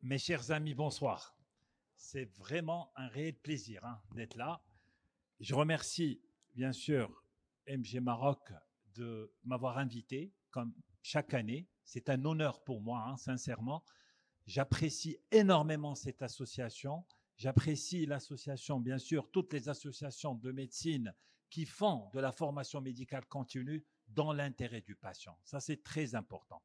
Mes chers amis, bonsoir. C'est vraiment un réel plaisir d'être là. Je remercie bien sûr MG Maroc de m'avoir invité comme chaque année. C'est un honneur pour moi, sincèrement. J'apprécie énormément cette association. J'apprécie l'association, bien sûr, toutes les associations de médecine qui font de la formation médicale continue dans l'intérêt du patient. Ça, c'est très important.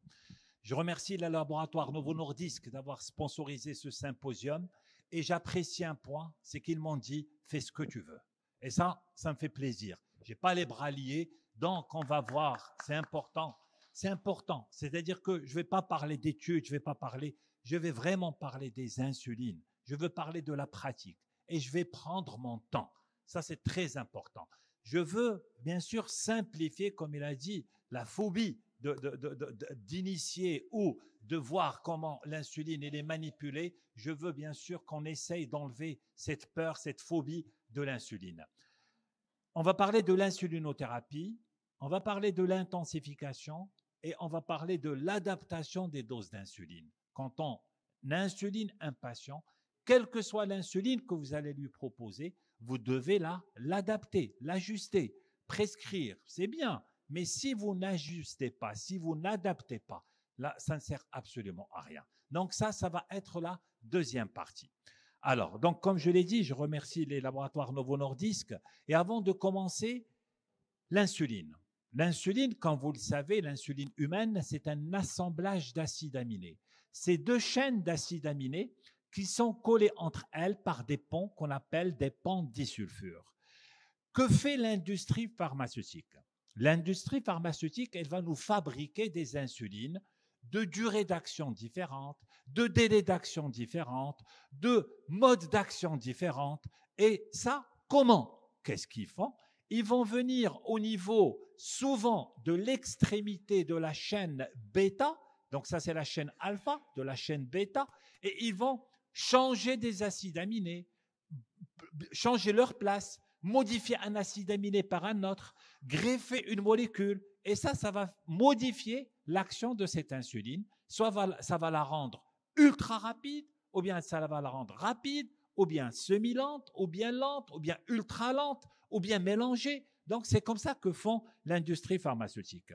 Je remercie le laboratoire Novo Nordisk d'avoir sponsorisé ce symposium et j'apprécie un point, c'est qu'ils m'ont dit fais ce que tu veux. Et ça me fait plaisir. Je n'ai pas les bras liés, donc on va voir, c'est important. C'est important, c'est-à-dire que je ne vais pas parler d'études, je vais vraiment parler des insulines. Je veux parler de la pratique et je vais prendre mon temps. Ça, c'est très important. Je veux, bien sûr, simplifier, comme il a dit, la phobie d'initier ou de voir comment l'insuline est manipulée. Je veux bien sûr qu'on essaye d'enlever cette peur, cette phobie de l'insuline. On va parler de l'insulinothérapie, on va parler de l'intensification et on va parler de l'adaptation des doses d'insuline. Quand on insuline un patient, quelle que soit l'insuline que vous allez lui proposer, vous devez l'adapter, l'ajuster, prescrire. C'est bien, mais si vous n'ajustez pas, si vous n'adaptez pas, là, ça ne sert absolument à rien. Donc ça va être la deuxième partie. Alors, donc, comme je l'ai dit, je remercie les laboratoires Novo Nordisk. Et avant de commencer, l'insuline. L'insuline, comme vous le savez, l'insuline humaine, c'est un assemblage d'acides aminés. C'est deux chaînes d'acides aminés qui sont collées entre elles par des ponts qu'on appelle des ponts disulfure. Que fait l'industrie pharmaceutique? L'industrie pharmaceutique, elle va nous fabriquer des insulines de durée d'action différentes, de délai d'action différentes, de modes d'action différentes. Et ça, comment? Qu'est-ce qu'ils font? Ils vont venir au niveau souvent de l'extrémité de la chaîne bêta, donc ça c'est la chaîne alpha, de la chaîne bêta, et ils vont changer des acides aminés, changer leur place, modifier un acide aminé par un autre, greffer une molécule, et ça va modifier l'action de cette insuline. Soit ça va la rendre ultra rapide, ou bien ça va la rendre rapide, ou bien semi-lente, ou bien lente, ou bien ultra lente, ou bien mélangée. Donc c'est comme ça que font l'industrie pharmaceutique.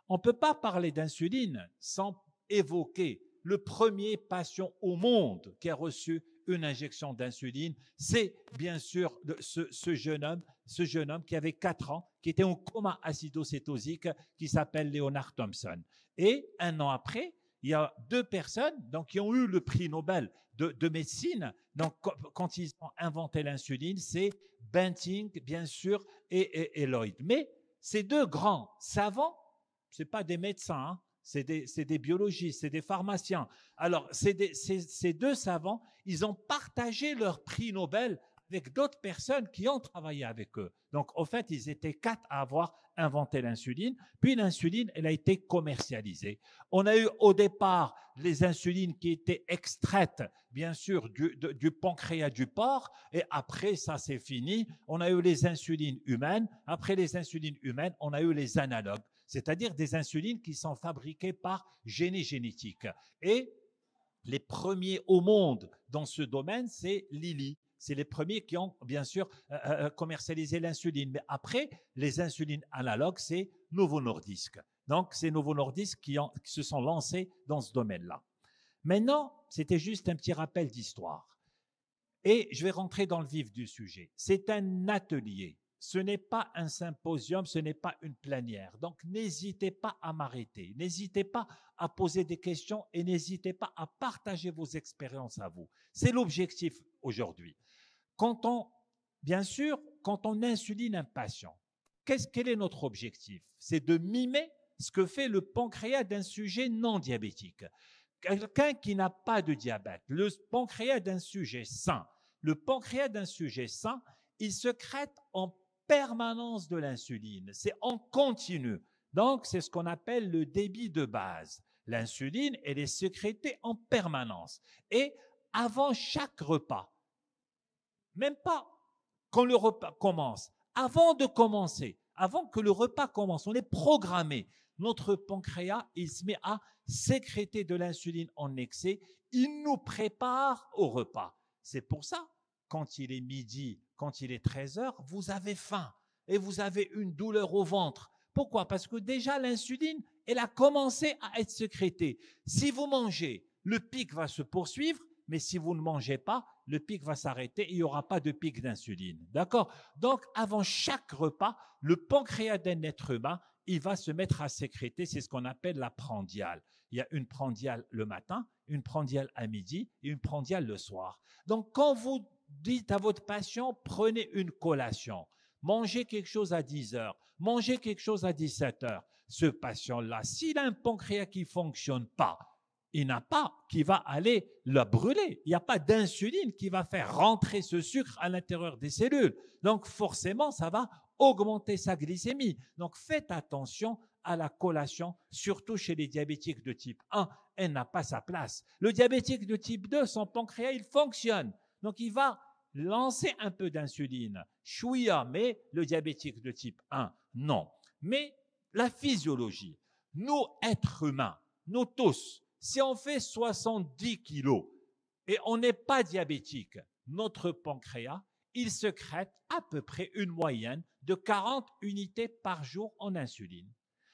On ne peut pas parler d'insuline sans évoquer le premier patient au monde qui a reçu une injection d'insuline, c'est bien sûr ce jeune homme qui avait 4 ans, qui était en coma acidocétosique, qui s'appelle Leonard Thompson. Et un an après, il y a 2 personnes donc, qui ont eu le prix Nobel de médecine. Donc, quand ils ont inventé l'insuline, c'est Banting, bien sûr, et Lloyd. Mais ces 2 grands savants, ce n'est pas des médecins, c'est des biologistes, c'est des pharmaciens. Alors, ces 2 savants, ils ont partagé leur prix Nobel avec d'autres personnes qui ont travaillé avec eux. Donc, au fait, ils étaient 4 à avoir inventé l'insuline. Puis l'insuline, elle a été commercialisée. On a eu au départ les insulines qui étaient extraites, bien sûr, du pancréas du porc. Et après, ça, c'est fini. On a eu les insulines humaines. Après les insulines humaines, on a eu les analogues, c'est-à-dire des insulines qui sont fabriquées par génie génétique. Et les premiers au monde dans ce domaine, c'est Lilly. C'est les premiers qui ont, bien sûr, commercialisé l'insuline. Mais après, les insulines analogues, c'est Novo Nordisk. Donc, c'est Novo Nordisk qui se sont lancés dans ce domaine-là. Maintenant, c'était juste un petit rappel d'histoire. Et je vais rentrer dans le vif du sujet. C'est un atelier. Ce n'est pas un symposium, ce n'est pas une plénière. Donc, n'hésitez pas à m'arrêter. N'hésitez pas à poser des questions et n'hésitez pas à partager vos expériences à vous. C'est l'objectif aujourd'hui. Bien sûr, quand on insuline un patient, quel est notre objectif? C'est de mimer ce que fait le pancréas d'un sujet non diabétique. Quelqu'un qui n'a pas de diabète, le pancréas d'un sujet sain. Le pancréas d'un sujet sain, il sécrète en permanence de l'insuline. C'est en continu. Donc, c'est ce qu'on appelle le débit de base. L'insuline, elle est sécrétée en permanence. Et avant chaque repas, même pas quand le repas commence, avant de commencer, avant que le repas commence, on est programmé notre pancréas, il se met à sécréter de l'insuline en excès. Il nous prépare au repas. C'est pour ça, quand il est midi, quand il est 13 heures, vous avez faim et vous avez une douleur au ventre. Pourquoi? Parce que déjà l'insuline, elle a commencé à être sécrétée. Si vous mangez, le pic va se poursuivre, mais si vous ne mangez pas, le pic va s'arrêter et il n'y aura pas de pic d'insuline. D'accord? Donc, avant chaque repas, le pancréas d'un être humain, il va se mettre à sécréter, c'est ce qu'on appelle la prandiale. Il y a une prandiale le matin, une prandiale à midi et une prandiale le soir. Donc, quand vous dites à votre patient, prenez une collation, mangez quelque chose à 10 heures, mangez quelque chose à 17 heures, ce patient-là, s'il a un pancréas qui ne fonctionne pas, il n'a pas qui va aller le brûler. Il n'y a pas d'insuline qui va faire rentrer ce sucre à l'intérieur des cellules. Donc, forcément, ça va augmenter sa glycémie. Donc, faites attention à la collation, surtout chez les diabétiques de type 1. Elle n'a pas sa place. Le diabétique de type 2, son pancréas, il fonctionne. Donc, il va lancer un peu d'insuline. Chouïa, mais le diabétique de type 1, non. Mais la physiologie, nous, êtres humains, nous tous, si on fait 70 kilos et on n'est pas diabétique, notre pancréas, il sécrète à peu près une moyenne de 40 unités par jour en insuline.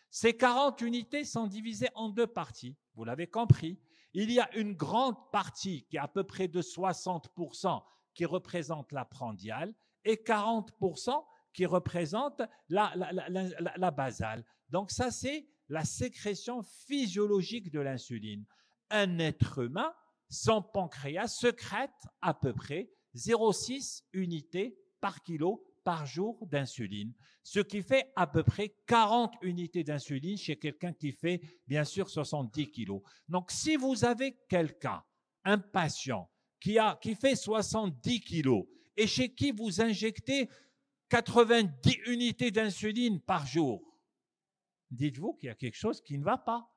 Ces 40 unités sont divisées en deux parties, vous l'avez compris. Il y a une grande partie qui est à peu près de 60% qui représente la prandiale et 40% qui représente la basale. Donc ça, c'est la sécrétion physiologique de l'insuline. Un être humain, son pancréas sécrète à peu près 0,6 unités par kilo par jour d'insuline, ce qui fait à peu près 40 unités d'insuline chez quelqu'un qui fait bien sûr 70 kilos. Donc si vous avez quelqu'un, un patient qui fait 70 kilos et chez qui vous injectez 90 unités d'insuline par jour, dites-vous qu'il y a quelque chose qui ne va pas.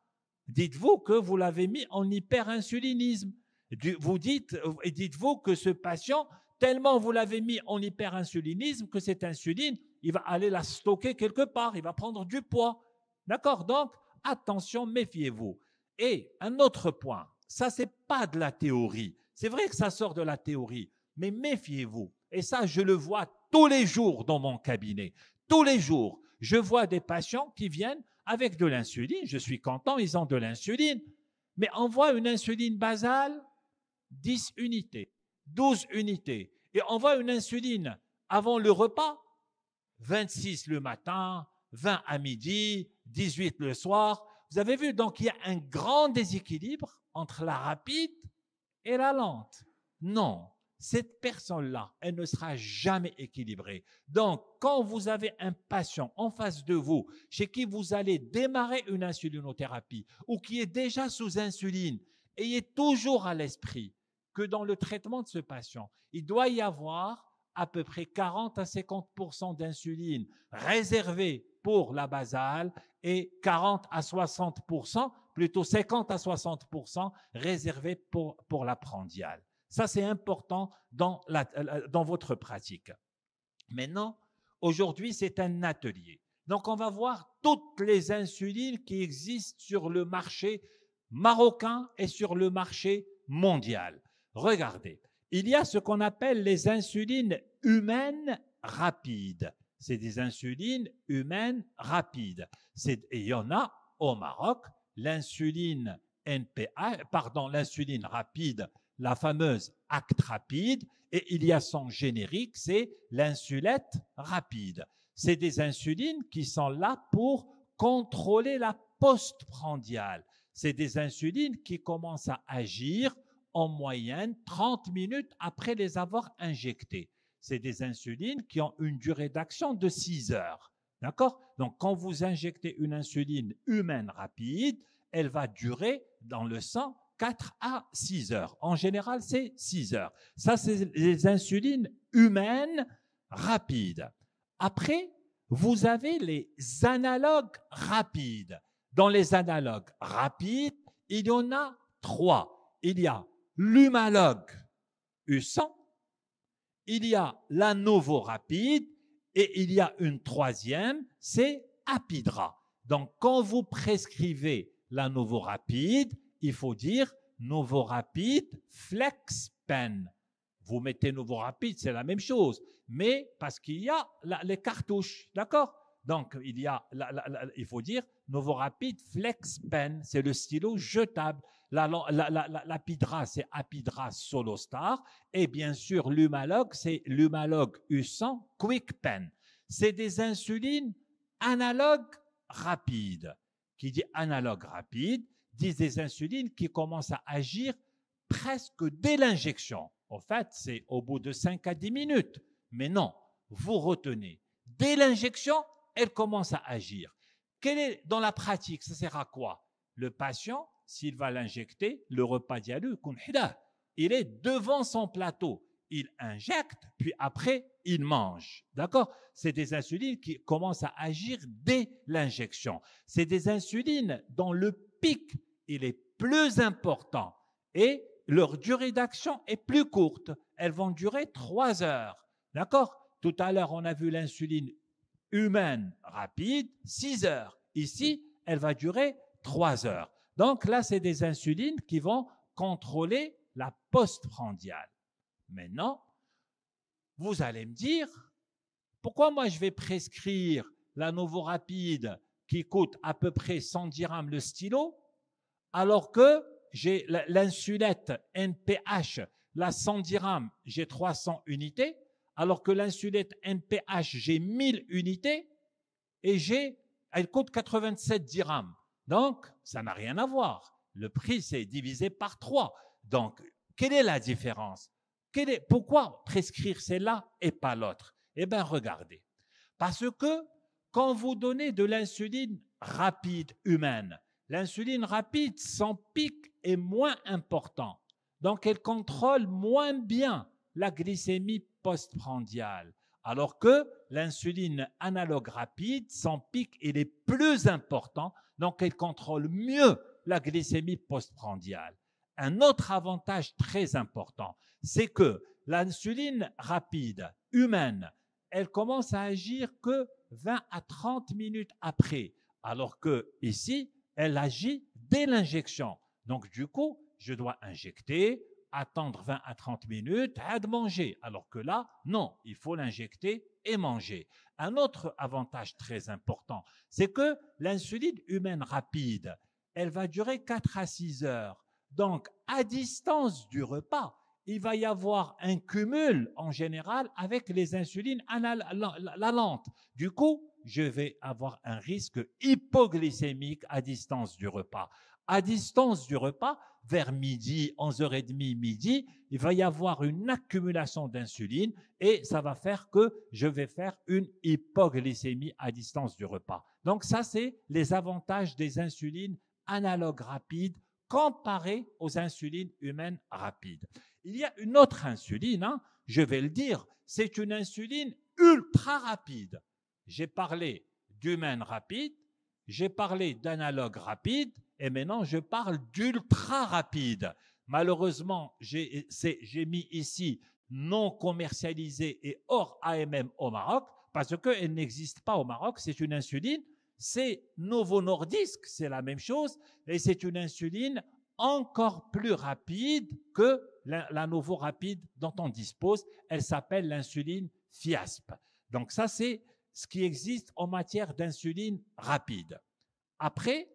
Dites-vous que vous l'avez mis en hyperinsulinisme. Dites-vous que ce patient, tellement vous l'avez mis en hyperinsulinisme que cette insuline, il va aller la stocker quelque part, il va prendre du poids. D'accord? Donc, attention, méfiez-vous. Et un autre point, ça, c'est pas de la théorie. C'est vrai que ça sort de la théorie, mais méfiez-vous. Et ça, je le vois tous les jours dans mon cabinet. Tous les jours, je vois des patients qui viennent avec de l'insuline. Je suis content, ils ont de l'insuline. Mais on voit une insuline basale, 10 unités, 12 unités. Et on voit une insuline avant le repas, 26 le matin, 20 à midi, 18 le soir. Vous avez vu, donc il y a un grand déséquilibre entre la rapide et la lente. Non, cette personne-là, elle ne sera jamais équilibrée. Donc, quand vous avez un patient en face de vous, chez qui vous allez démarrer une insulinothérapie ou qui est déjà sous insuline, ayez toujours à l'esprit que dans le traitement de ce patient, il doit y avoir à peu près 40 à 50% d'insuline réservée pour la basale et 40 à 60%, plutôt 50 à 60% réservée pour la prandiale. Ça, c'est important dans votre pratique. Maintenant, aujourd'hui, c'est un atelier. Donc, on va voir toutes les insulines qui existent sur le marché marocain et sur le marché mondial. Regardez, il y a ce qu'on appelle les insulines humaines rapides. C'est des insulines humaines rapides. Et il y en a au Maroc, l'insuline l'insuline rapide, la fameuse Actrapide, et il y a son générique, c'est l'insulette rapide. C'est des insulines qui sont là pour contrôler la postprandiale. C'est des insulines qui commencent à agir en moyenne 30 minutes après les avoir injectées. C'est des insulines qui ont une durée d'action de 6 heures. D'accord? Donc, quand vous injectez une insuline humaine rapide, elle va durer dans le sang 4 à 6 heures. En général, c'est 6 heures. Ça, c'est les insulines humaines rapides. Après, vous avez les analogues rapides. Dans les analogues rapides, il y en a 3. Il y a l'humalogue U100, il y a la novorapide et il y a une troisième, c'est Apidra. Donc, quand vous prescrivez la Novorapide, il faut dire Novorapide Flex Pen. Vous mettez Novorapide, c'est la même chose, mais parce qu'il y a les cartouches, d'accord? Donc, il faut dire Novorapide Flex Pen, c'est le stylo jetable. L'Apidra, c'est Apidra Solostar. Et bien sûr, l'Humalog, c'est l'Humalog U100 Quick Pen. C'est des insulines analogues rapides. Qui dit analogue rapide, disent des insulines qui commencent à agir presque dès l'injection. En fait, c'est au bout de 5 à 10 minutes. Mais non, vous retenez. Dès l'injection, elle commence à agir. Dans la pratique, ça sert à quoi? Le patient, s'il va l'injecter, le repas dialu, il est devant son plateau. Il injecte, puis après, il mange. D'accord? C'est des insulines qui commencent à agir dès l'injection. C'est des insulines dont le pic, il est plus important et leur durée d'action est plus courte. Elles vont durer 3 heures. D'accord? Tout à l'heure, on a vu l'insuline humaine rapide, 6 heures. Ici, elle va durer 3 heures. Donc là, c'est des insulines qui vont contrôler la postprandiale. Maintenant, vous allez me dire, pourquoi moi je vais prescrire la Novorapide qui coûte à peu près 100 dirhams le stylo, alors que j'ai l'insulette NPH, la 100 dirhams, j'ai 300 unités, alors que l'insulette NPH, j'ai 1000 unités et elle coûte 87 dirhams. Donc, ça n'a rien à voir. Le prix, c'est divisé par 3. Donc, quelle est la différence? Pourquoi prescrire celle-là et pas l'autre? Eh bien, regardez. Parce que quand vous donnez de l'insuline rapide humaine, l'insuline rapide, son pic est moins important. Donc, elle contrôle moins bien la glycémie postprandiale. Alors que l'insuline analogue rapide, son pic, il est plus important. Donc, elle contrôle mieux la glycémie postprandiale. Un autre avantage très important, c'est que l'insuline rapide humaine, elle commence à agir que 20 à 30 minutes après, alors que ici, elle agit dès l'injection. Donc, du coup, je dois injecter, attendre 20 à 30 minutes, à manger. Alors que là, non, il faut l'injecter et manger. Un autre avantage très important, c'est que l'insuline humaine rapide, elle va durer 4 à 6 heures. Donc, à distance du repas, il va y avoir un cumul en général avec les insulines la lente. Du coup, je vais avoir un risque hypoglycémique à distance du repas. À distance du repas, vers midi, 11h30, midi, il va y avoir une accumulation d'insuline et ça va faire que je vais faire une hypoglycémie à distance du repas. Donc ça, c'est les avantages des insulines analogues rapides comparées aux insulines humaines rapides. Il y a une autre insuline, hein, je vais le dire, c'est une insuline ultra rapide. J'ai parlé d'humaine rapide, j'ai parlé d'analogue rapide, et maintenant je parle d'ultra rapide. Malheureusement, j'ai mis ici non commercialisé et hors AMM au Maroc, parce qu'elle n'existe pas au Maroc, c'est une insuline, c'est Novo Nordisk, c'est la même chose, et c'est une insuline encore plus rapide que la Novo Rapide dont on dispose. Elle s'appelle l'insuline Fiasp. Donc ça, c'est ce qui existe en matière d'insuline rapide. Après,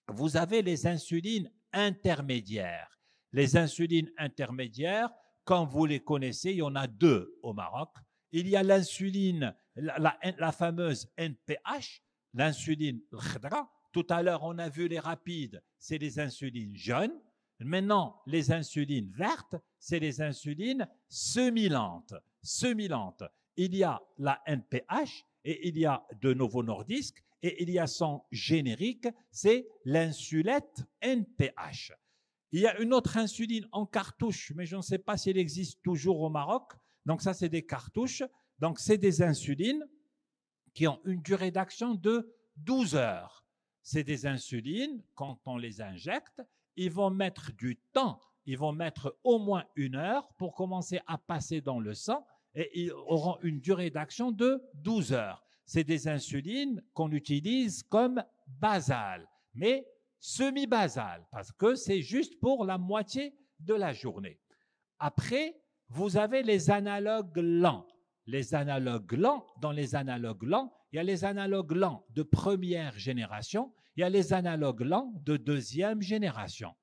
vous avez les insulines intermédiaires. Les insulines intermédiaires, comme vous les connaissez, il y en a 2 au Maroc. Il y a l'insuline, la fameuse NPH, l'insuline Khadra. Tout à l'heure, on a vu les rapides, c'est les insulines jaunes. Maintenant, les insulines vertes, c'est les insulines semi-lentes. Semi-lentes. Il y a la NPH et il y a de Novo Nordisk et il y a son générique, c'est l'insulette NPH. Il y a une autre insuline en cartouche, mais je ne sais pas si elle existe toujours au Maroc. Donc ça, c'est des cartouches. Donc c'est des insulines qui ont une durée d'action de 12 heures. C'est des insulines, quand on les injecte, ils vont mettre du temps, ils vont mettre au moins 1 heure pour commencer à passer dans le sang et ils auront une durée d'action de 12 heures. c'est des insulines qu'on utilise comme basales, mais semi-basales, parce que c'est juste pour la moitié de la journée. Après, vous avez les analogues lents. Les analogues lents, dans les analogues lents, il y a les analogues lents de première génération, il y a les analogues lents de deuxième génération.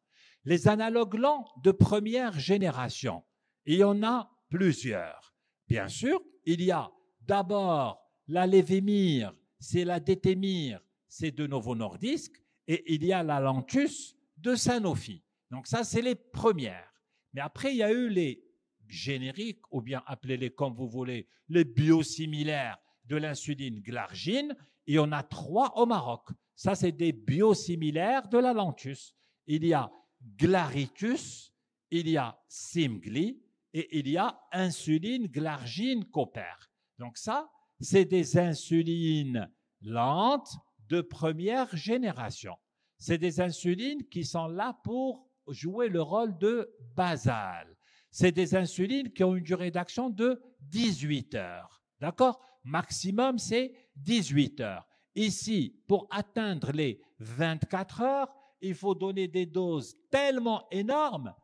Les analogues lents de première génération, il y en a plusieurs. Bien sûr, il y a d'abord la Lévémir, c'est la Détémir, c'est de Novo Nordisk, et il y a la Lantus de Sanofi. Donc ça, c'est les premières. Mais après, il y a eu les génériques, ou bien appelez-les comme vous voulez, les biosimilaires de l'insuline glargine. Il y en a 3 au Maroc. Ça, c'est des biosimilaires de la Lantus. Il y a Glaritus, il y a Simgli et il y a insuline glargine Copper. Donc ça, c'est des insulines lentes de première génération. C'est des insulines qui sont là pour jouer le rôle de basal. C'est des insulines qui ont une durée d'action de 18 heures. D'accord? Maximum, c'est 18 heures. Ici, pour atteindre les 24 heures, il faut donner des doses tellement énormes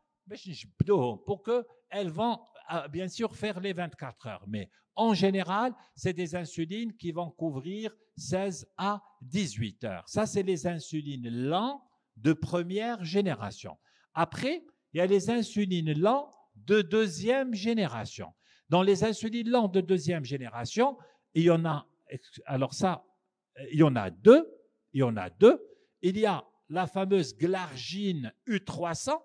pour qu'elles vont bien sûr faire les 24 heures. Mais en général, c'est des insulines qui vont couvrir 16 à 18 heures. Ça, c'est les insulines lents de première génération. Après, il y a les insulines lents de deuxième génération. Dans les insulines lents de deuxième génération, il y en a, alors ça, il y en a deux. Il y a la fameuse glargine U300,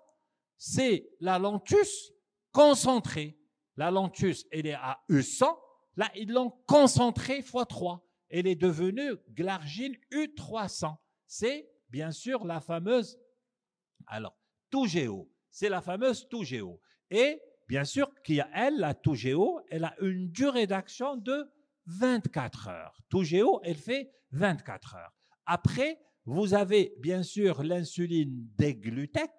c'est la Lantus concentrée. La Lantus, elle est à U100. Là, ils l'ont concentrée x3. Elle est devenue glargine U300. C'est bien sûr la fameuse, alors, Toujeo. C'est la fameuse Toujeo. Et bien sûr, la Toujeo, elle a une durée d'action de 24 heures. Toujeo, elle fait 24 heures. Après, vous avez bien sûr l'insuline Deglutec,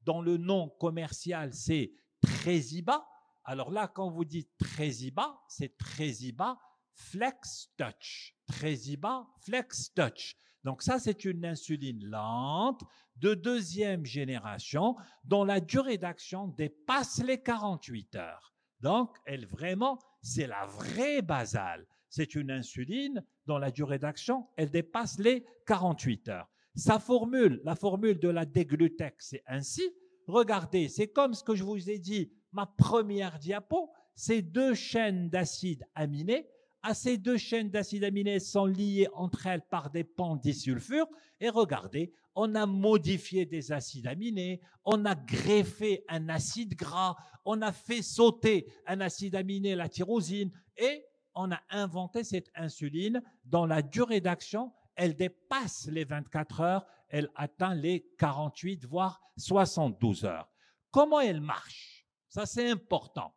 dont le nom commercial c'est Tresiba. Alors là, quand vous dites Tresiba, c'est Tresiba Flex Touch. Tresiba Flex Touch. Donc ça, c'est une insuline lente de deuxième génération dont la durée d'action dépasse les 48 heures. Donc, elle vraiment, c'est la vraie basale. C'est une insuline dont la durée d'action, elle dépasse les 48 heures. Sa formule, la formule de la Deglutec, c'est ainsi. Regardez, c'est comme ce que je vous ai dit, ma première diapo, c'est 2 chaînes d'acides aminés. À ces 2 chaînes d'acides aminés sont liées entre elles par des ponts disulfures. Et regardez, on a modifié des acides aminés, on a greffé un acide gras, on a fait sauter un acide aminé, la tyrosine, et on a inventé cette insuline dont la durée d'action, elle dépasse les 24 heures, elle atteint les 48 voire 72 heures. Comment elle marche? Ça, c'est important.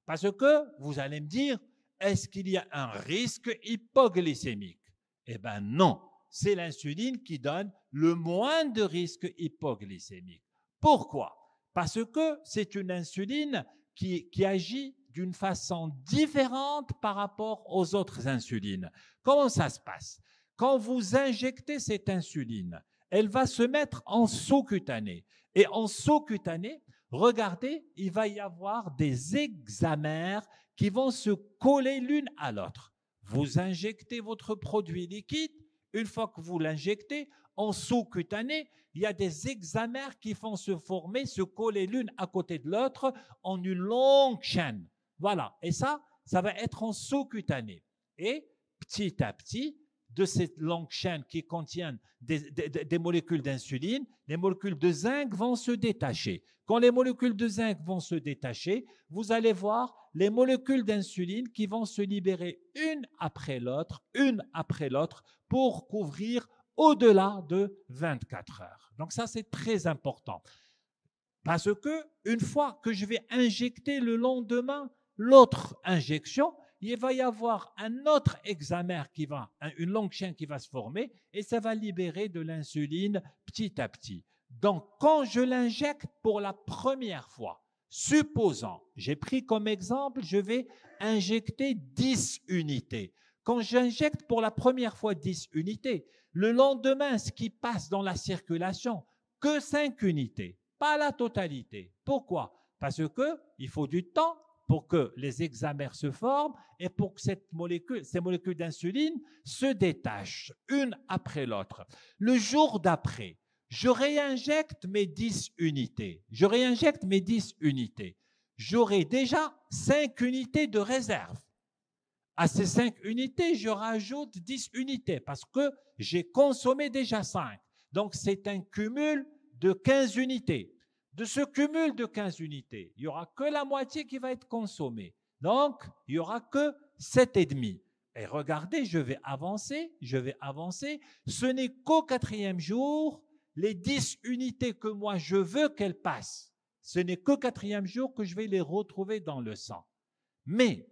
Parce que vous allez me dire, est-ce qu'il y a un risque hypoglycémique? Eh bien non, c'est l'insuline qui donne le moins de risque hypoglycémique. Pourquoi? Parce que c'est une insuline qui agit d'une façon différente par rapport aux autres insulines. Comment ça se passe? Quand vous injectez cette insuline, elle va se mettre en sous-cutané. Et en sous-cutané, regardez, il va y avoir des hexamères qui vont se coller l'une à l'autre. Vous injectez votre produit liquide, une fois que vous l'injectez, en sous-cutané, il y a des hexamères qui vont se former, se coller l'une à côté de l'autre en une longue chaîne. Voilà, et ça va être en sous-cutané. Et petit à petit, de cette longue chaîne qui contient des molécules d'insuline, les molécules de zinc vont se détacher. Quand les molécules de zinc vont se détacher, vous allez voir les molécules d'insuline qui vont se libérer une après l'autre, pour couvrir au-delà de 24 heures. Donc ça, c'est très important. Parce que une fois que je vais injecter le lendemain l'autre injection, il va y avoir un autre hexamère une longue chaîne qui va se former et ça va libérer de l'insuline petit à petit. Donc, quand je l'injecte pour la première fois, supposons, j'ai pris comme exemple, je vais injecter 10 unités. Quand j'injecte pour la première fois 10 unités, le lendemain, ce qui passe dans la circulation, que 5 unités, pas la totalité. Pourquoi? Parce qu'il faut du temps pour que les hexamères se forment et pour que ces molécules d'insuline se détachent une après l'autre. Le jour d'après, je réinjecte mes 10 unités. J'aurai déjà 5 unités de réserve. À ces 5 unités, je rajoute 10 unités parce que j'ai consommé déjà 5. Donc, c'est un cumul de 15 unités. De ce cumul de 15 unités, il n'y aura que la moitié qui va être consommée. Donc, il n'y aura que 7,5. Et regardez, je vais avancer. Ce n'est qu'au 4e jour, les 10 unités que moi je veux qu'elles passent, ce n'est qu'au 4e jour que je vais les retrouver dans le sang. Mais,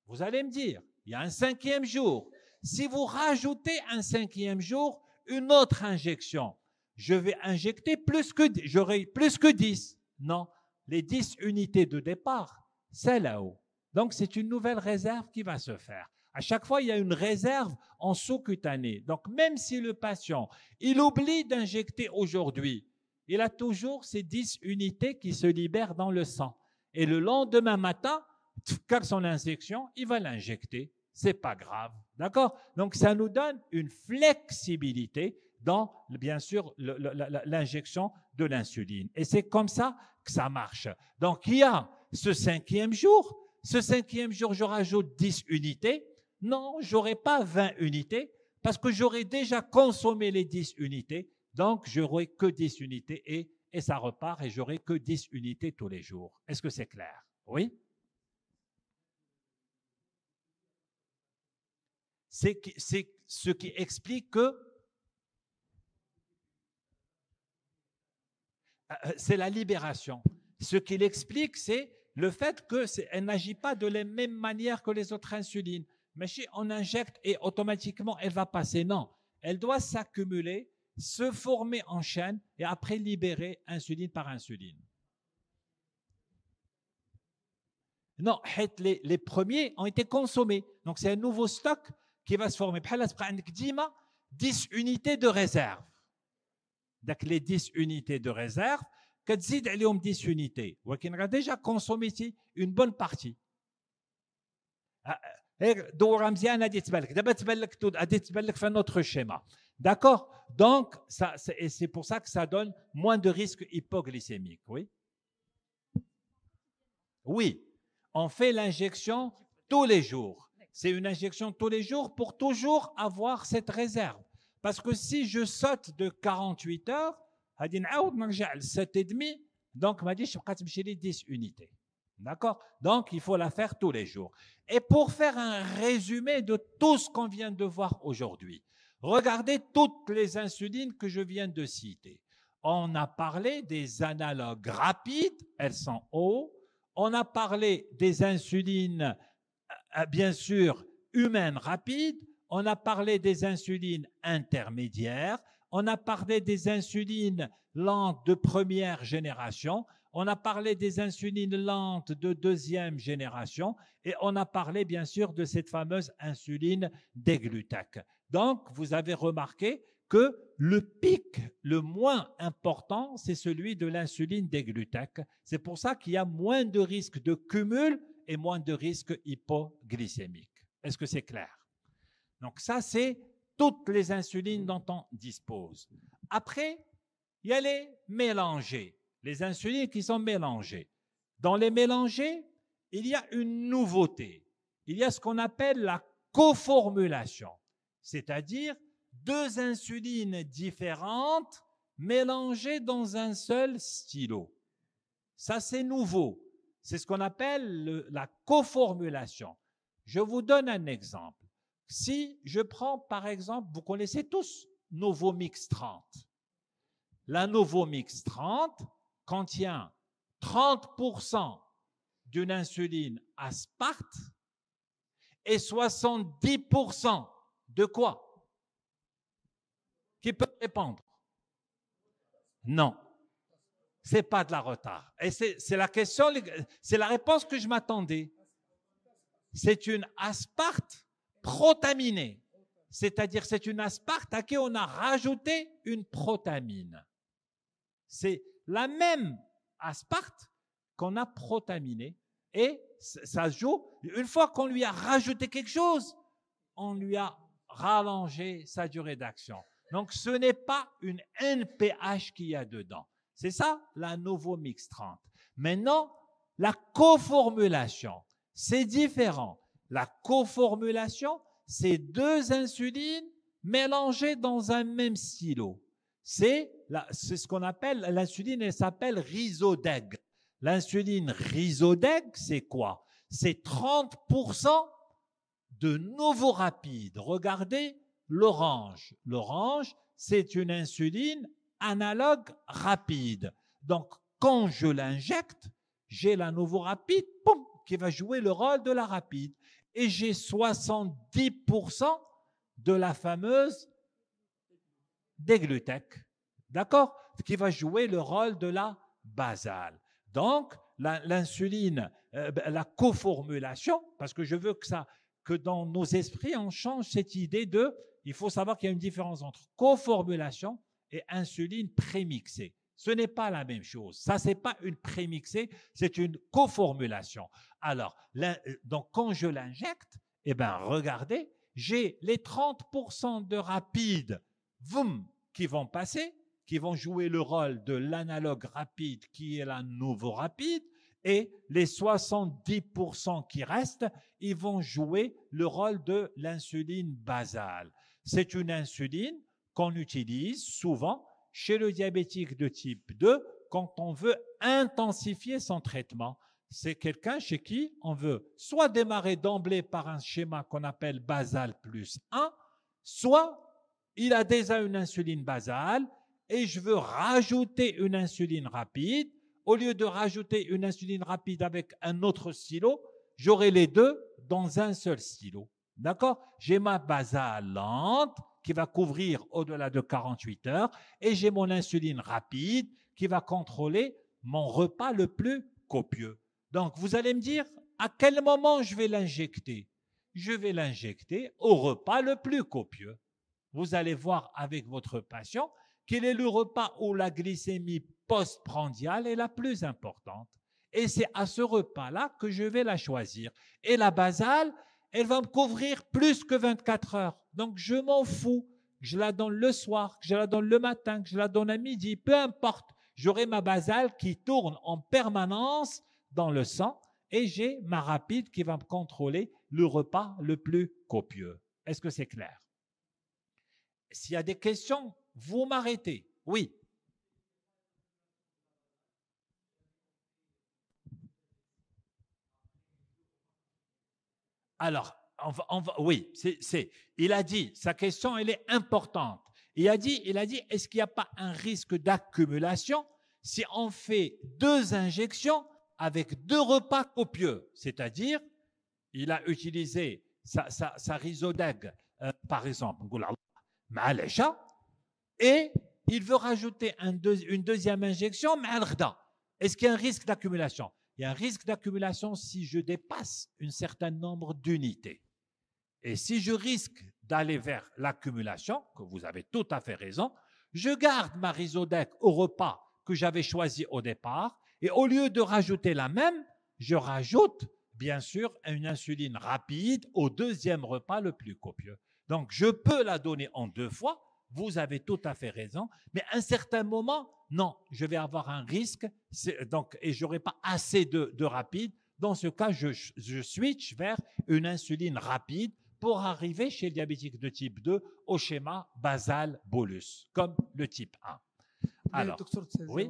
vous allez me dire, il y a un 5e jour. Si vous rajoutez un 5e jour, une autre injection, je vais injecter j'aurai plus que 10. Non, les 10 unités de départ, c'est là-haut. Donc, c'est une nouvelle réserve qui va se faire. À chaque fois, il y a une réserve en sous-cutané. Donc, même si le patient, il oublie d'injecter aujourd'hui, il a toujours ces 10 unités qui se libèrent dans le sang. Et le lendemain matin, car son injection, il va l'injecter. C'est pas grave. D'accord? Donc, ça nous donne une flexibilité dans, bien sûr, l'injection de l'insuline. Et c'est comme ça que ça marche. Donc, il y a ce 5e jour. Ce 5e jour, je rajoute 10 unités. Non, je n'aurai pas 20 unités parce que j'aurai déjà consommé les 10 unités. Donc, je n'aurai que 10 unités et ça repart et j'aurai que 10 unités tous les jours. Est-ce que c'est clair? Oui? C'est ce qui explique que c'est la libération. Ce qu'il explique, c'est le fait qu'elle n'agit pas de la même manière que les autres insulines. Mais si on injecte et automatiquement elle va passer, non. Elle doit s'accumuler, se former en chaîne et après libérer insuline par insuline. Non, les premiers ont été consommés. Donc c'est un nouveau stock qui va se former. 10 unités de réserve. Donc les 10 unités de réserve, كتزيد عليهم 10 unités. ولكن راه déjà consommé ici une bonne partie. دوره مزيان غادي تبان لك دابا تبان لك غادي تبان لك في un autre schéma. D'accord? Donc ça c'est pour ça que ça donne moins de risque hypoglycémique, oui? Oui, on fait l'injection tous les jours. C'est une injection tous les jours pour toujours avoir cette réserve. Parce que si je saute de 48 heures, غادي نعاود نرجع ل 7,5, donc ما غاديش تبقى تمشي لي 10 unités. D'accord? Donc il faut la faire tous les jours. Et pour faire un résumé de tout ce qu'on vient de voir aujourd'hui, regardez toutes les insulines que je viens de citer. On a parlé des analogues rapides, elles sont hauts. On a parlé des insulines, bien sûr, humaines rapides. On a parlé des insulines intermédiaires. On a parlé des insulines lentes de première génération. On a parlé des insulines lentes de deuxième génération. Et on a parlé, bien sûr, de cette fameuse insuline déglutac. Donc, vous avez remarqué que le pic le moins important, c'est celui de l'insuline déglutac. C'est pour ça qu'il y a moins de risque de cumul et moins de risque hypoglycémique. Est-ce que c'est clair? Donc ça, c'est toutes les insulines dont on dispose. Après, il y a les mélangés, les insulines qui sont mélangées. Dans les mélangés, il y a une nouveauté. Il y a ce qu'on appelle la coformulation, c'est-à-dire deux insulines différentes mélangées dans un seul stylo. Ça, c'est nouveau. C'est ce qu'on appelle la coformulation. Je vous donne un exemple. Si je prends, par exemple, vous connaissez tous Novomix 30. La Novomix 30 contient 30% d'une insuline asparte et 70% de quoi? Qui peut répondre? Non, ce n'est pas de la retard. Et c'est la question, c'est la réponse que je m'attendais. C'est une asparte protaminé. C'est-à-dire, c'est une asparte à qui on a rajouté une protamine. C'est la même asparte qu'on a protaminée. Et ça joue, une fois qu'on lui a rajouté quelque chose, on lui a rallongé sa durée d'action. Donc, ce n'est pas une NPH qu'il y a dedans. C'est ça, la Novomix 30. Maintenant, la coformulation, c'est différent. La coformulation, c'est deux insulines mélangées dans un même silo. C'est ce qu'on appelle, l'insuline, elle s'appelle Rizodeg. L'insuline Rizodeg, c'est quoi? C'est 30% de Novorapide. Regardez l'orange. L'orange, c'est une insuline analogue rapide. Donc, quand je l'injecte, j'ai la Novorapide qui va jouer le rôle de la rapide. Et j'ai 70% de la fameuse Deglutec, d'accord, qui va jouer le rôle de la basale. Donc, l'insuline, la coformulation, parce que je veux que dans nos esprits, on change cette idée de, il faut savoir qu'il y a une différence entre coformulation et insuline prémixée. Ce n'est pas la même chose. Ça, ce n'est pas une prémixée, c'est une coformulation. Alors, donc, quand je l'injecte, eh bien, regardez, j'ai les 30% de rapide qui vont passer, qui vont jouer le rôle de l'analogue rapide qui est la Novorapide, et les 70% qui restent, ils vont jouer le rôle de l'insuline basale. C'est une insuline qu'on utilise souvent chez le diabétique de type 2 quand on veut intensifier son traitement. C'est quelqu'un chez qui on veut soit démarrer d'emblée par un schéma qu'on appelle basal plus 1, soit il a déjà une insuline basale et je veux rajouter une insuline rapide. Au lieu de rajouter une insuline rapide avec un autre silo, j'aurai les deux dans un seul silo. D'accord? J'ai ma basale lente qui va couvrir au-delà de 48 heures et j'ai mon insuline rapide qui va contrôler mon repas le plus copieux. Donc, vous allez me dire à quel moment je vais l'injecter? Je vais l'injecter au repas le plus copieux. Vous allez voir avec votre patient quel est le repas où la glycémie postprandiale est la plus importante. Et c'est à ce repas-là que je vais la choisir. Et la basale, elle va me couvrir plus que 24 heures. Donc, je m'en fous que je la donne le soir, que je la donne le matin, que je la donne à midi, peu importe. J'aurai ma basale qui tourne en permanence dans le sang et j'ai ma rapide qui va me contrôler le repas le plus copieux. Est-ce que c'est clair? S'il y a des questions, vous m'arrêtez. Oui. Alors, oui, il a dit, sa question, elle est importante. Il a dit, est-ce qu'il n'y a pas un risque d'accumulation si on fait 2 injections avec 2 repas copieux? C'est-à-dire, il a utilisé sa Rizodeg, par exemple, et il veut rajouter une deuxième injection, est-ce qu'il y a un risque d'accumulation? Il y a un risque d'accumulation si je dépasse un certain nombre d'unités. Et si je risque d'aller vers l'accumulation, que vous avez tout à fait raison, je garde ma Rizodec au repas que j'avais choisi au départ, et au lieu de rajouter la même, je rajoute, bien sûr, une insuline rapide au deuxième repas le plus copieux. Donc, je peux la donner en 2 fois, vous avez tout à fait raison, mais à un certain moment, non, je vais avoir un risque donc, et je n'aurai pas assez de rapide. Dans ce cas, je switch vers une insuline rapide pour arriver chez le diabétique de type 2 au schéma basal-bolus, comme le type 1. Alors, docteur, oui?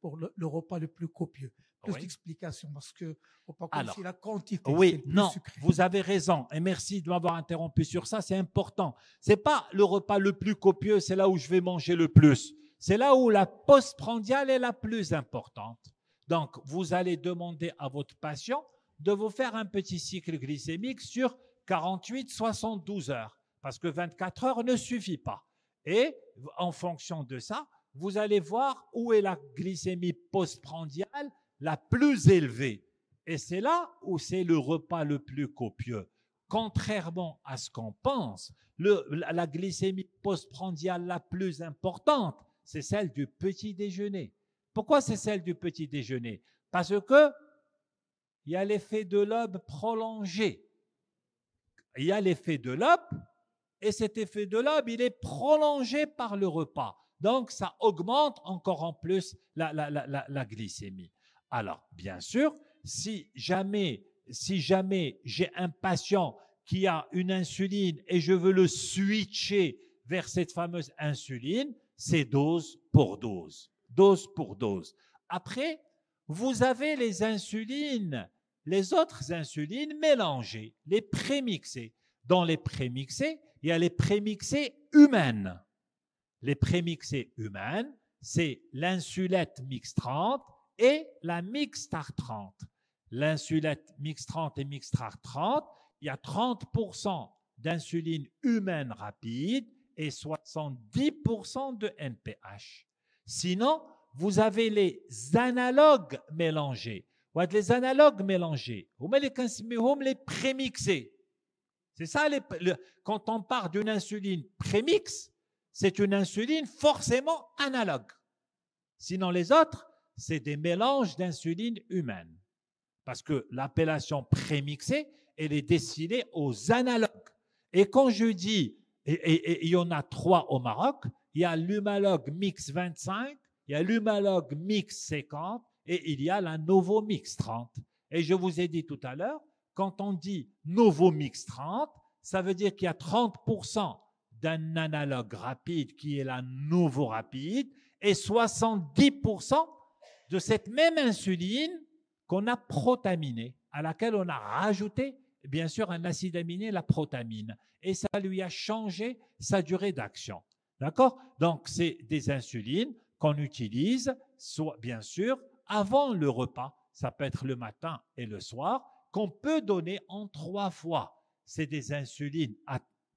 Pour le repas le plus copieux, plus d'explications, parce que faut pas Alors, la quantité. Oui, non, vous avez raison, et merci de m'avoir interrompu sur ça, c'est important. C'est pas le repas le plus copieux, c'est là où je vais manger le plus. C'est là où la postprandiale est la plus importante. Donc, vous allez demander à votre patient de vous faire un petit cycle glycémique sur 48-72 heures, parce que 24 heures ne suffit pas. Et en fonction de ça, vous allez voir où est la glycémie postprandiale la plus élevée. Et c'est là où c'est le repas le plus copieux. contrairement à ce qu'on pense, la glycémie postprandiale la plus importante, c'est celle du petit déjeuner. Pourquoi c'est celle du petit déjeuner? Parce que il y a l'effet de l'aube prolongé. Il y a l'effet de l'aube, et cet effet de l'aube, il est prolongé par le repas. Donc, ça augmente encore en plus la glycémie. Alors, bien sûr, si jamais j'ai un patient qui a une insuline et je veux le switcher vers cette fameuse insuline, c'est dose pour dose. Dose pour dose. Après, vous avez les insulines, les autres insulines mélangées, les prémixées. Dans les prémixées, il y a les prémixées humaines. Les prémixées humaines, c'est l'insulette mix 30 et la mixtar 30. L'insulette mix 30 et mixtar 30, il y a 30% d'insuline humaine rapide et 70% de NPH. Sinon, vous avez les analogues mélangés. Les analogues mélangés, les prémixés. C'est ça, quand on parle d'une insuline prémix, c'est une insuline forcément analogue. Sinon, les autres, c'est des mélanges d'insuline humaine. Parce que l'appellation prémixée, elle est destinée aux analogues. Et quand je dis, et il y en a 3 au Maroc, il y a l'humalogue mix 25, il y a l'humalogue mix 50 et il y a la Novomix 30. Et je vous ai dit tout à l'heure, quand on dit Novomix 30, ça veut dire qu'il y a 30% d'un analogue rapide qui est la Novo rapide et 70% de cette même insuline qu'on a protaminée, à laquelle on a rajouté bien sûr un acide aminé, la protamine, et ça lui a changé sa durée d'action. D'accord? Donc, c'est des insulines qu'on utilise, soit bien sûr, avant le repas, ça peut être le matin et le soir, qu'on peut donner en 3 fois. C'est des insulines.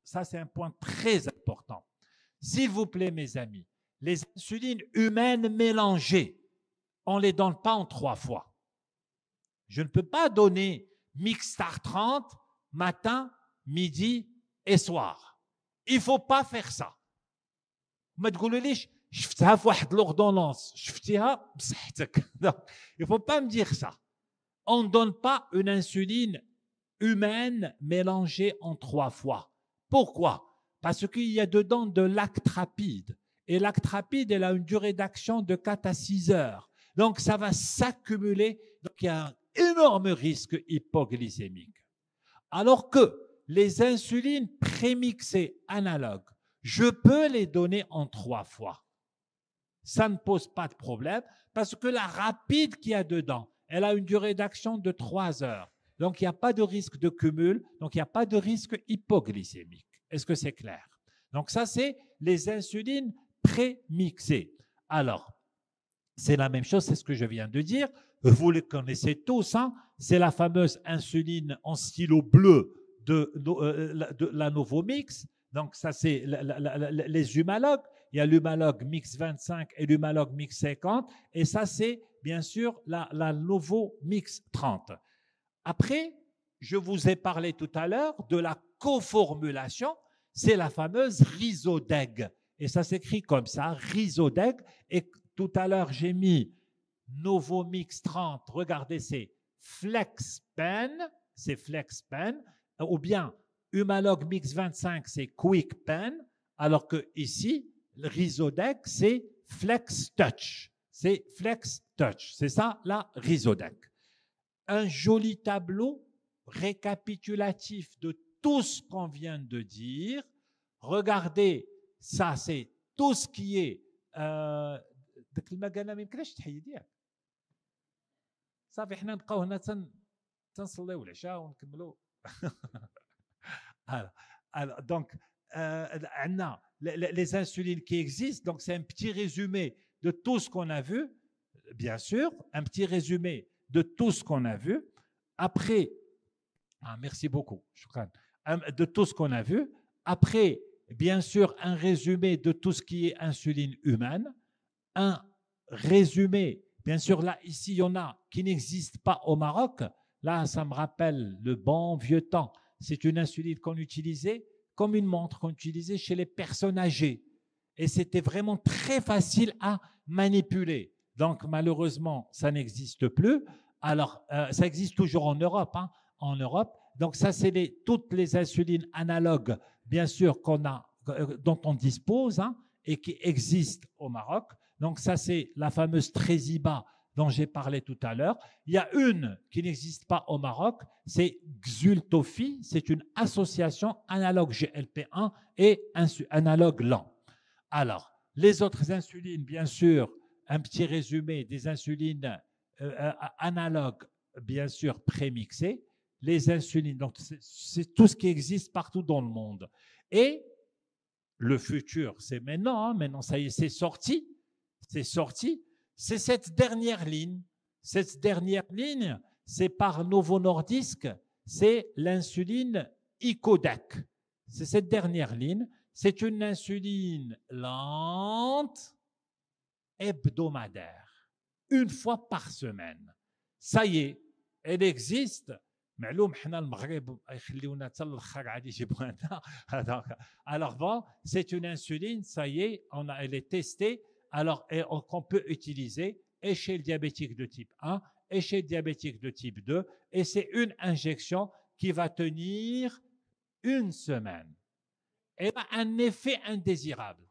Ça, c'est un point très important. S'il vous plaît, mes amis, les insulines humaines mélangées, on ne les donne pas en 3 fois. Je ne peux pas donner Mixtar 30 matin, midi et soir. Il ne faut pas faire ça. ما تقولوليش شفتها في واحد l'ordonnance, شفتيها بصحتك. Il ne faut pas me dire ça. On ne donne pas une insuline humaine mélangée en 3 fois. Pourquoi? Parce qu'il y a dedans de l'actrapide. Et l'actrapide, elle a une durée d'action de 4 à 6 heures. Donc, ça va s'accumuler. Donc, il y a un énorme risque hypoglycémique. Alors que les insulines prémixées analogues, je peux les donner en 3 fois. Ça ne pose pas de problème parce que la rapide qu'il y a dedans, elle a une durée d'action de 3 heures. Donc, il n'y a pas de risque de cumul, donc il n'y a pas de risque hypoglycémique. Est-ce que c'est clair? Donc, ça, c'est les insulines prémixées. Alors, c'est la même chose, c'est ce que je viens de dire. Vous les connaissez tous, hein? C'est la fameuse insuline en stylo bleu de la Novomix. Donc, ça, c'est les humalogues. Il y a l'humalogue mix 25 et l'humalogue mix 50. Et ça, c'est bien sûr la Novomix 30. Après, je vous ai parlé tout à l'heure de la coformulation. C'est la fameuse Rizodeg. Et ça s'écrit comme ça, Rizodeg. Et tout à l'heure, j'ai mis Novomix 30. Regardez, c'est FlexPen. C'est FlexPen. Ou bien Humalogue Mix 25, c'est QuickPen. Alors que ici, le Rizodeg, c'est FlexTouch. C'est FlexTouch. C'est ça, la Rizodeg. Un joli tableau récapitulatif de tout ce qu'on vient de dire. Regardez, ça, c'est tout ce qui est داك المكانه ما يمكنش تحيد ياك صافي حنا نبقاو هنا تنصليو العشاء ونكملوا donc عندنا les insulines qui existent, donc c'est un petit résumé de tout ce qu'on a vu, bien sûr, un petit résumé de tout ce qu'on a vu. Après, merci beaucoup, shukran, de tout ce qu'on a vu. Après, bien sûr, un résumé de tout ce qui est insuline humaine. Un résumé, bien sûr, là, ici, il y en a qui n'existent pas au Maroc. Là, ça me rappelle le bon vieux temps. c'est une insuline qu'on utilisait comme une montre qu'on utilisait chez les personnes âgées. Et c'était vraiment très facile à manipuler. Donc, malheureusement, ça n'existe plus. Alors, ça existe toujours en Europe. Hein, en Europe. Donc, ça, c'est toutes les insulines analogues, bien sûr, dont on dispose hein, et qui existent au Maroc. Donc, ça, c'est la fameuse Tresiba dont j'ai parlé tout à l'heure. Il y a une qui n'existe pas au Maroc, c'est Xultophy. C'est une association analogue GLP-1 et analogue lent. Alors, les autres insulines, bien sûr, un petit résumé des insulines analogues, bien sûr, prémixées. Les insulines, donc c'est tout ce qui existe partout dans le monde. Et le futur, c'est maintenant, hein, maintenant ça y est, c'est sorti. C'est cette dernière ligne. Cette dernière ligne, c'est par Novo Nordisk, c'est l'insuline Icodec. C'est cette dernière ligne. C'est une insuline lente, hebdomadaire, une fois par semaine. Ça y est, elle existe. Alors bon, c'est une insuline, ça y est, elle est testée, alors qu'on peut utiliser et chez le diabétique de type 1 et chez le diabétique de type 2, et c'est une injection qui va tenir une semaine. Elle a un effet indésirable.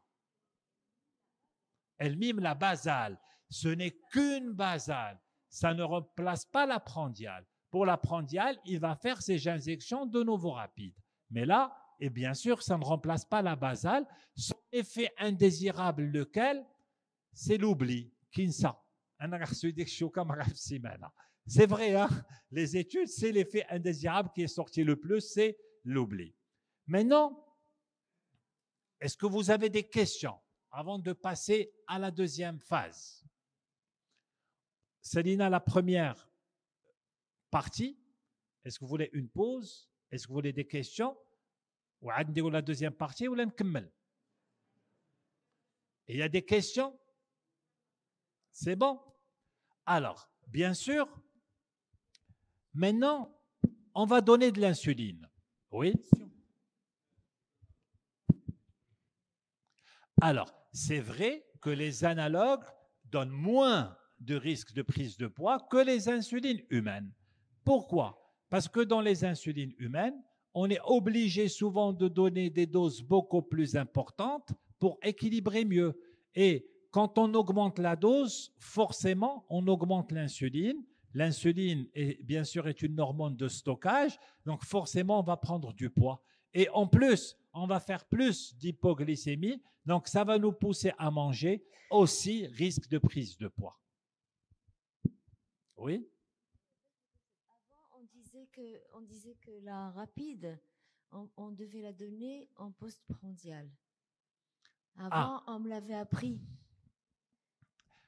Elle mime la basale. Ce n'est qu'une basale. Ça ne remplace pas la prandiale. Pour la prandiale, il va faire ses injections de nouveau rapides. Mais là, et bien sûr, ça ne remplace pas la basale. Son effet indésirable, lequel? C'est l'oubli. Kinsa. C'est vrai, hein? Les études, c'est l'effet indésirable qui est sorti le plus, c'est l'oubli. Maintenant, est-ce que vous avez des questions avant de passer à la deuxième phase? Célina, la première partie, est-ce que vous voulez une pause? Est-ce que vous voulez des questions? Ou la deuxième partie, ou l'enкمل? Il y a des questions? C'est bon? Alors, bien sûr, maintenant, on va donner de l'insuline. Oui? Alors, c'est vrai que les analogues donnent moins de risque de prise de poids que les insulines humaines. Pourquoi? Parce que dans les insulines humaines, on est obligé souvent de donner des doses beaucoup plus importantes pour équilibrer mieux. Et quand on augmente la dose, forcément, on augmente l'insuline. L'insuline, bien sûr, est une hormone de stockage, donc forcément, on va prendre du poids. Et en plus, on va faire plus d'hypoglycémie, donc ça va nous pousser à manger, aussi risque de prise de poids. Oui? Avant, on disait que la rapide, on devait la donner en postprandial. Avant, on me l'avait appris.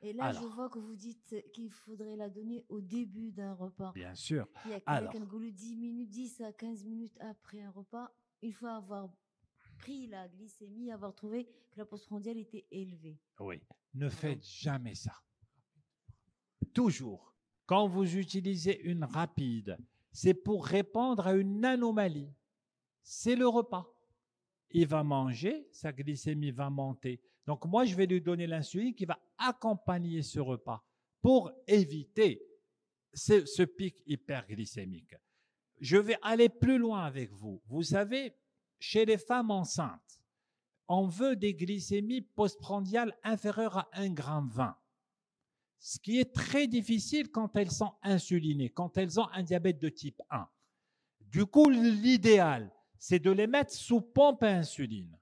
Et là, je vois que vous dites qu'il faudrait la donner au début d'un repas. Bien sûr. Il y a 10 minutes, 10 à 15 minutes après un repas, une fois avoir pris la glycémie, avoir trouvé que la postprandiale était élevée. Oui. Ne faites jamais ça. Toujours. Quand vous utilisez une rapide, c'est pour répondre à une anomalie. C'est le repas. Il va manger, sa glycémie va monter. Donc moi, je vais lui donner l'insuline qui va accompagner ce repas pour éviter ce pic hyperglycémique. Je vais aller plus loin avec vous. Vous savez, chez les femmes enceintes, on veut des glycémies postprandiales inférieures à 1,20 g. Ce qui est très difficile quand elles sont insulinées, quand elles ont un diabète de type 1. Du coup, l'idéal, c'est de les mettre sous pompe à insuline.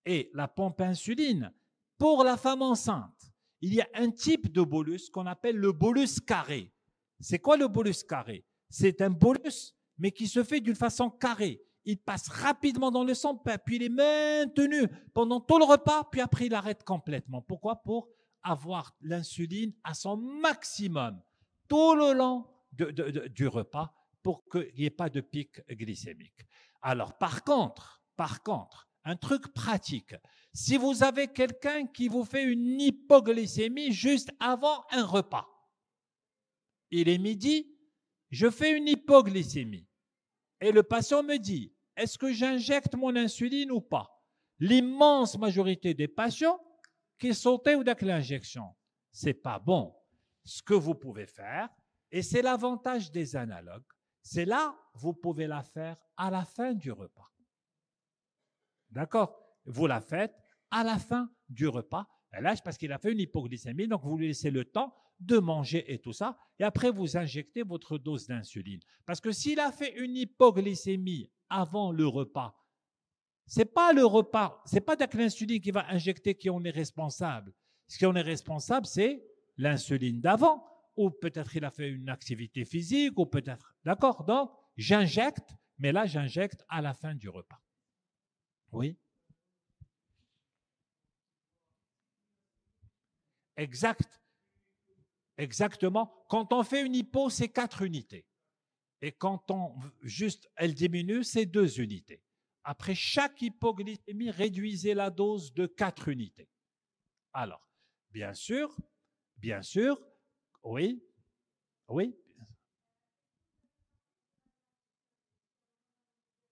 Et la pompe à insuline, pour la femme enceinte, il y a un type de bolus qu'on appelle le bolus carré. C'est quoi le bolus carré? C'est un bolus, mais qui se fait d'une façon carrée. Il passe rapidement dans le sang, puis il est maintenu pendant tout le repas, puis après il arrête complètement. Pourquoi? Pour avoir l'insuline à son maximum tout le long du repas pour qu'il n'y ait pas de pic glycémique. Alors, par contre, un truc pratique, si vous avez quelqu'un qui vous fait une hypoglycémie juste avant un repas, il est midi, je fais une hypoglycémie. et le patient me dit, est-ce que j'injecte mon insuline ou pas? L'immense majorité des patients qui sautaient ou avec l'injection, c'est pas bon. Ce que vous pouvez faire, et c'est l'avantage des analogues, c'est là, vous pouvez la faire à la fin du repas. D'accord? Vous la faites à la fin du repas. Et là, c'est parce qu'il a fait une hypoglycémie, donc vous lui laissez le temps de manger et tout ça, et après vous injectez votre dose d'insuline. Parce que s'il a fait une hypoglycémie avant le repas, c'est pas le repas, c'est pas l'insuline qui va injecter qui en est responsable. Ce qui en est responsable, c'est l'insuline d'avant, ou peut-être il a fait une activité physique, ou peut-être. D'accord? Donc, j'injecte, mais là, j'injecte à la fin du repas. Oui? Exact. Exactement. Quand on fait une hypo, c'est 4 unités. Et quand elle diminue, c'est 2 unités. Après chaque hypoglycémie, réduisez la dose de 4 unités. Alors, bien sûr, oui,